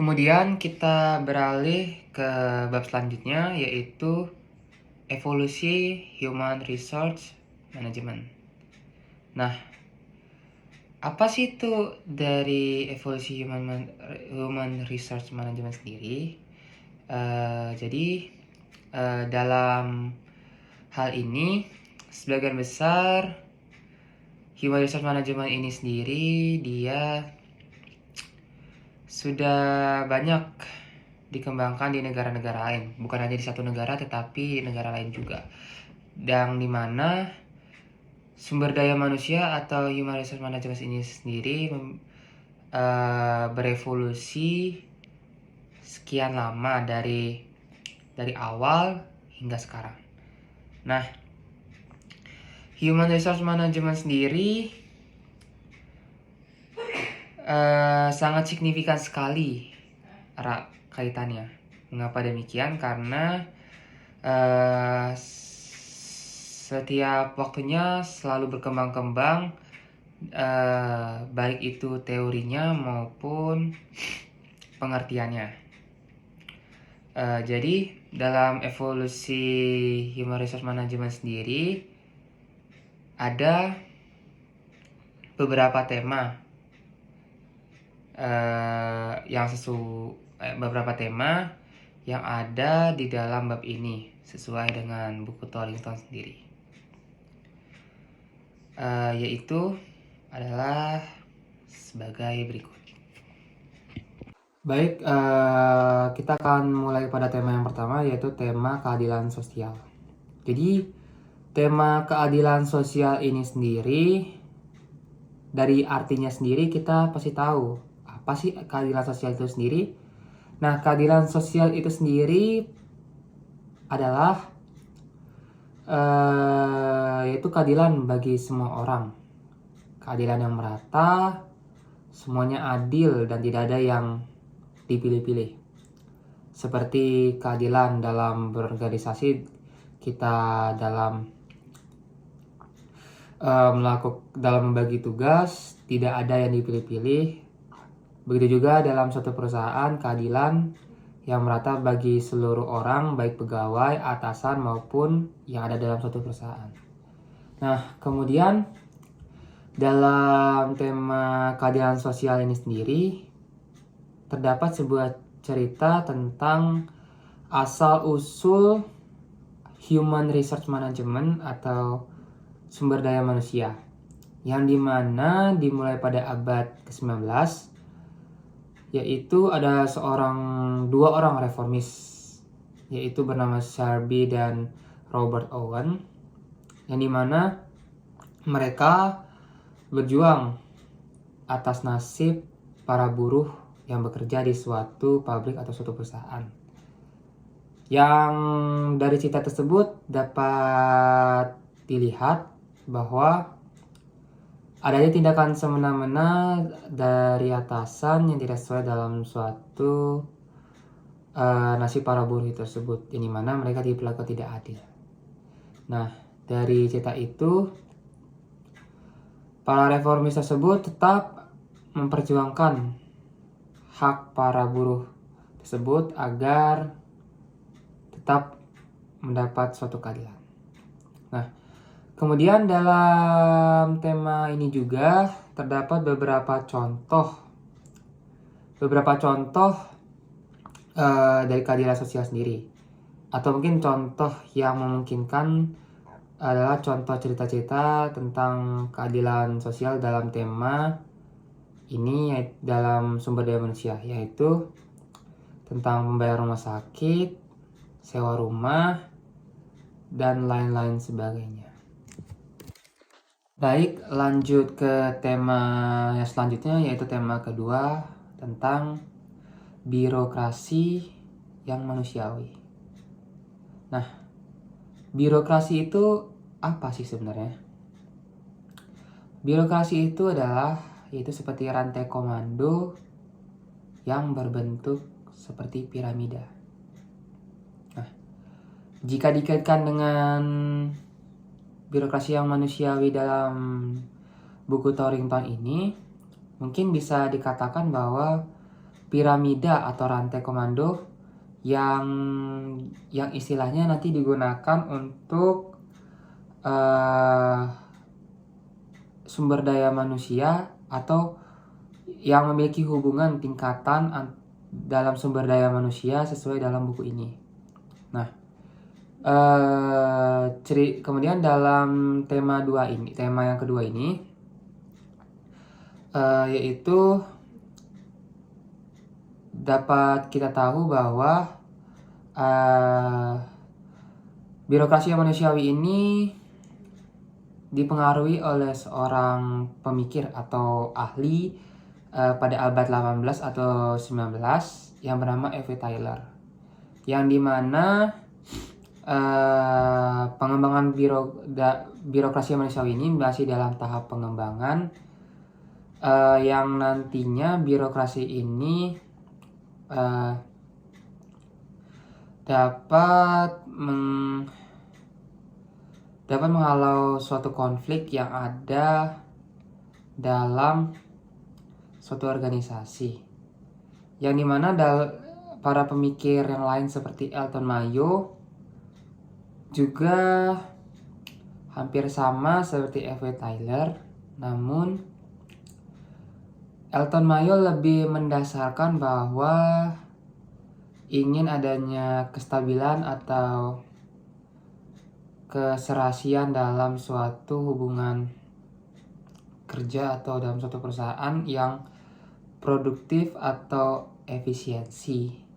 Kemudian kita beralih ke bab selanjutnya, yaitu evolusi Human Resource Management. Nah, apa sih itu dari evolusi Human Resource Management sendiri? Jadi dalam hal ini sebagian besar Human Resource Management ini sendiri dia sudah banyak dikembangkan di negara-negara lain, bukan hanya di satu negara tetapi di negara lain juga, yang dimana sumber daya manusia atau human resource management ini sendiri berevolusi sekian lama dari awal hingga sekarang. Nah, human resource management sendiri sangat signifikan sekali kaitannya. Mengapa demikian? Karena setiap waktunya selalu berkembang-kembang, baik itu teorinya maupun pengertiannya. Jadi dalam evolusi human resource management sendiri ada beberapa tema beberapa tema yang ada di dalam bab ini sesuai dengan buku Tollington sendiri, yaitu adalah sebagai berikut. Baik, kita akan mulai pada tema yang pertama, yaitu tema keadilan sosial. Jadi tema keadilan sosial ini sendiri, dari artinya sendiri kita pasti tahu apa sih keadilan sosial itu sendiri. Nah, keadilan sosial itu sendiri adalah yaitu keadilan bagi semua orang, keadilan yang merata, semuanya adil dan tidak ada yang dipilih-pilih. Seperti keadilan dalam berorganisasi, kita dalam dalam membagi tugas tidak ada yang dipilih-pilih. Begitu juga dalam suatu perusahaan, keadilan yang merata bagi seluruh orang, baik pegawai, atasan maupun yang ada dalam suatu perusahaan. Nah, kemudian dalam tema keadilan sosial ini sendiri terdapat sebuah cerita tentang asal-usul human resource management atau sumber daya manusia, yang dimana dimulai pada abad ke-19, yaitu ada dua orang reformis, yaitu bernama Selby dan Robert Owen, yang dimana mereka berjuang atas nasib para buruh yang bekerja di suatu pabrik atau suatu perusahaan. Yang dari cerita tersebut dapat dilihat bahwa adanya tindakan semena-mena dari atasan yang tidak sesuai dalam suatu nasib para buruh tersebut, yang dimana mereka diperlakukan tidak adil. Nah, dari cerita itu para reformis tersebut tetap memperjuangkan hak para buruh tersebut agar tetap mendapat suatu keadilan. Nah, kemudian dalam tema ini juga terdapat beberapa contoh dari keadilan sosial sendiri, atau mungkin contoh yang memungkinkan adalah contoh cerita-cerita tentang keadilan sosial dalam tema ini dalam sumber daya manusia, yaitu tentang pembayaran rumah sakit, sewa rumah, dan lain-lain sebagainya. Baik, lanjut ke tema yang selanjutnya, yaitu tema kedua tentang birokrasi yang manusiawi. Nah, birokrasi itu apa sih sebenarnya? Birokrasi itu yaitu seperti rantai komando yang berbentuk seperti piramida. Nah, jika dikaitkan dengan birokrasi yang manusiawi dalam buku Tollington ini, mungkin bisa dikatakan bahwa piramida atau rantai komando yang istilahnya nanti digunakan untuk sumber daya manusia atau yang memiliki hubungan tingkatan dalam sumber daya manusia sesuai dalam buku ini. Nah, kemudian dalam tema yang kedua ini, yaitu dapat kita tahu bahwa birokrasi manusiawi ini dipengaruhi oleh seorang pemikir atau ahli pada abad 18 atau 19 yang bernama E.V. Tyler, yang dimana pengembangan birokrasi manusiawi ini masih dalam tahap pengembangan, yang nantinya birokrasi ini dapat menghalau suatu konflik yang ada dalam suatu organisasi, yang dimana para pemikir yang lain seperti Elton Mayo juga hampir sama seperti E.V. Tyler, namun Elton Mayo lebih mendasarkan bahwa ingin adanya kestabilan atau keserasian dalam suatu hubungan kerja atau dalam suatu perusahaan yang produktif atau efisiensi.